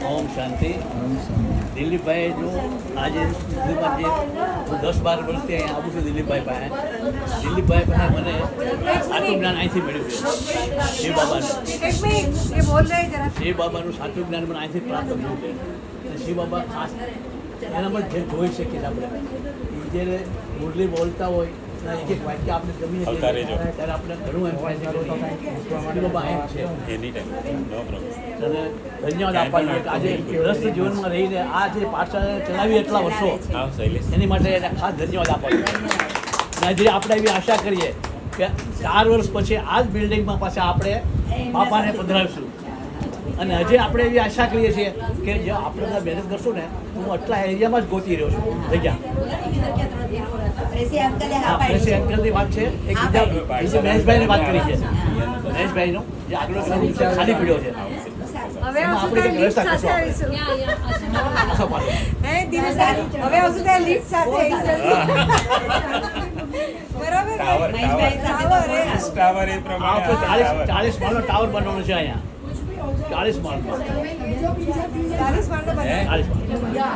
ઓમ શાંતિ. દિલીપભાઈ જો આજે સુધીમાં જે હું 10-12 વર્ષથી અહીંયા આવું છું દિલીપભાઈ પાસે. દિલીપભાઈ પાસે મને સાચું જ્ઞાન અહીંથી મળ્યું છે. શિવ બાબાનું શિવ બાબાનું સાચું જ્ઞાન મને અહીંથી પ્રાપ્ત થયું છે. અને શિવ બાબા ખાસ એના પર જે જોઈ શકીએ આપણે એ જ્યારે મુરલી બોલતા હોય એક એક વાક્ય આપણે ગમીએ ત્યારે આપણે ઘણું એમ થાય છે શિવ બાબા એમ છે. અને ધન્યવાદ આપવાનો આજે ગ્રસ્ત જીવનમાં રહીને આ જે પાઠશાળા ચલાવી એટલા વર્ષો એની માટે એને ખાસ ધન્યવાદ આપવાનો. અને જે આપણે એવી આશા કરીએ કે 4 વર્ષ પછી આ જ બિલ્ડિંગમાં પાછા આપણે બાપાને પધરાવીશું. અને હજી આપણે એવી આશા કરીએ છીએ કે જો આપણે બધા મહેનત કરશું ને તો હું આટલા એરિયામાં જ ગોતી રહ્યો છું જગ્યા. પ્રેસી અંકલની વાત છે એક બીજા મહેશભાઈની વાત કરી છે. મહેશભાઈનો જે આગલો ખાલી પડ્યો છે હવે આપણે કંઈક વ્યવસ્થા કરશું. આપણે 40 માળનો ટાવર બનવાનો છે અહીંયા. 40 માળનો 40 માળ